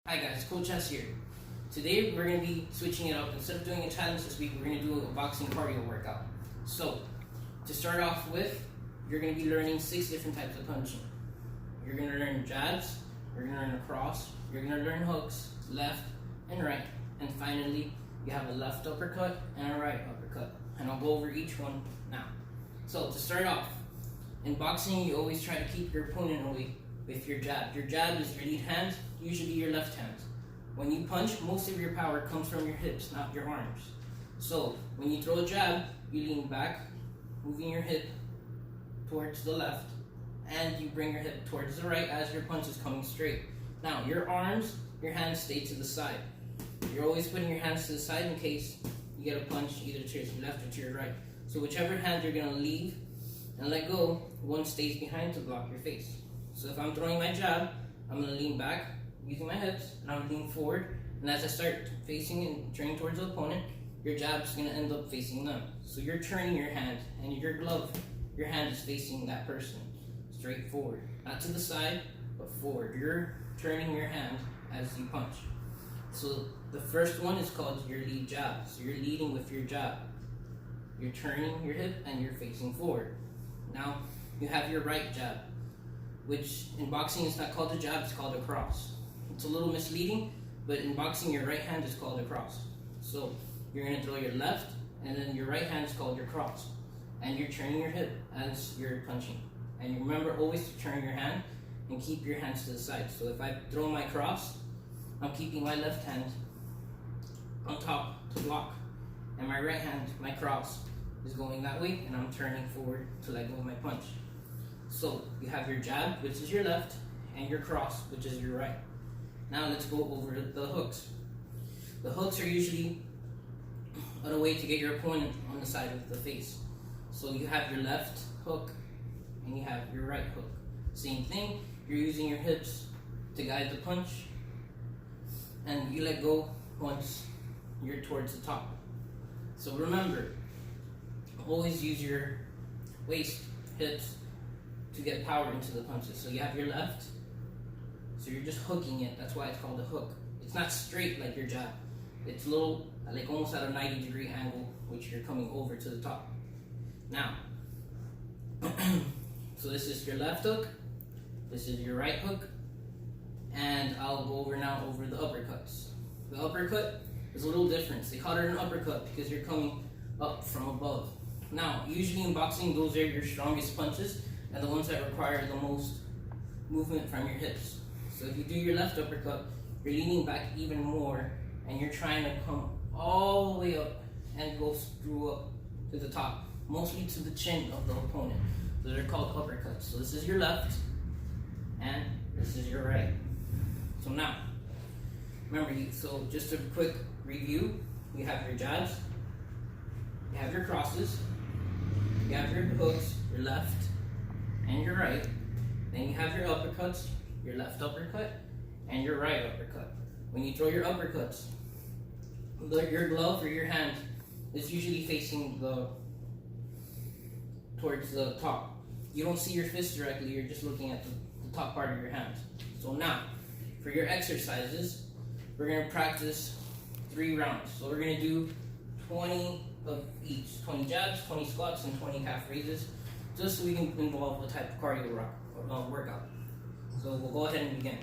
Hi guys, Coach.S here. Today we're going to be switching it up. Instead of doing a challenge this week, we're going to do a boxing cardio workout. So, to start off with, you're going to be learning 6 different types of punching. You're going to learn jabs, you're going to learn a cross, you're going to learn hooks, left and right, and finally you have a left uppercut and a right uppercut. And I'll go over each one now. So, to start off, in boxing you always try to keep your opponent away with your jab. Your jab is your lead hand, usually your left hand. When you punch, most of your power comes from your hips, not your arms. So, when you throw a jab, you lean back, moving your hip towards the left, and you bring your hip towards the right as your punch is coming straight. Now, your arms, your hands stay to the side. You're always putting your hands to the side in case you get a punch either to your left or to your right. So whichever hand you're going to leave and let go, one stays behind to block your face. So if I'm throwing my jab, I'm going to lean back using my hips, and I'm going to lean forward. And as I start facing and turning towards the opponent, your jab's going to end up facing them. So you're turning your hand, and your glove, your hand is facing that person straight forward. Not to the side, but forward. You're turning your hand as you punch. So the first one is called your lead jab. So you're leading with your jab. You're turning your hip and you're facing forward. Now you have your right jab, which in boxing is not called a jab, it's called a cross. It's a little misleading, but in boxing your right hand is called a cross. So you're going to throw your left, and then your right hand is called your cross. And you're turning your hip as you're punching. And you remember always to turn your hand and keep your hands to the side. So if I throw my cross, I'm keeping my left hand on top to block. And my right hand, my cross, is going that way, and I'm turning forward to let go of my punch. So you have your jab, which is your left, and your cross, which is your right. Now let's go over the hooks. The hooks are usually a way to get your opponent on the side of the face. So you have your left hook, and you have your right hook. Same thing, you're using your hips to guide the punch, and you let go once you're towards the top. So remember, always use your waist, hips, to get power into the punches. So you have your left, so you're just hooking it. That's why it's called a hook. It's not straight like your jab. It's a little, like almost at a 90-degree angle, which you're coming over to the top. Now, so this is your left hook, this is your right hook, and I'll go over now over the uppercuts. The uppercut is a little different. They call it an uppercut because you're coming up from above. Now, usually in boxing, those are your strongest punches and the ones that require the most movement from your hips. So if you do your left uppercut, you're leaning back even more, and you're trying to come all the way up and go screw up to the top, mostly to the chin of the opponent. So they're called uppercuts. So this is your left, and this is your right. So now, remember, so just a quick review, you have your jabs, you have your crosses, you have your hooks, your left and your right, then you have your uppercuts, your left uppercut and your right uppercut. When you throw your uppercuts, your glove or your hand is usually facing towards the top. You don't see your fist directly, you're just looking at the top part of your hand. So now, for your exercises, we're going to practice 3 rounds. So we're going to do 20 of each, 20 jabs, 20 squats, and 20 calf raises, just so we can involve a type of cardio workout. So we'll go ahead and begin.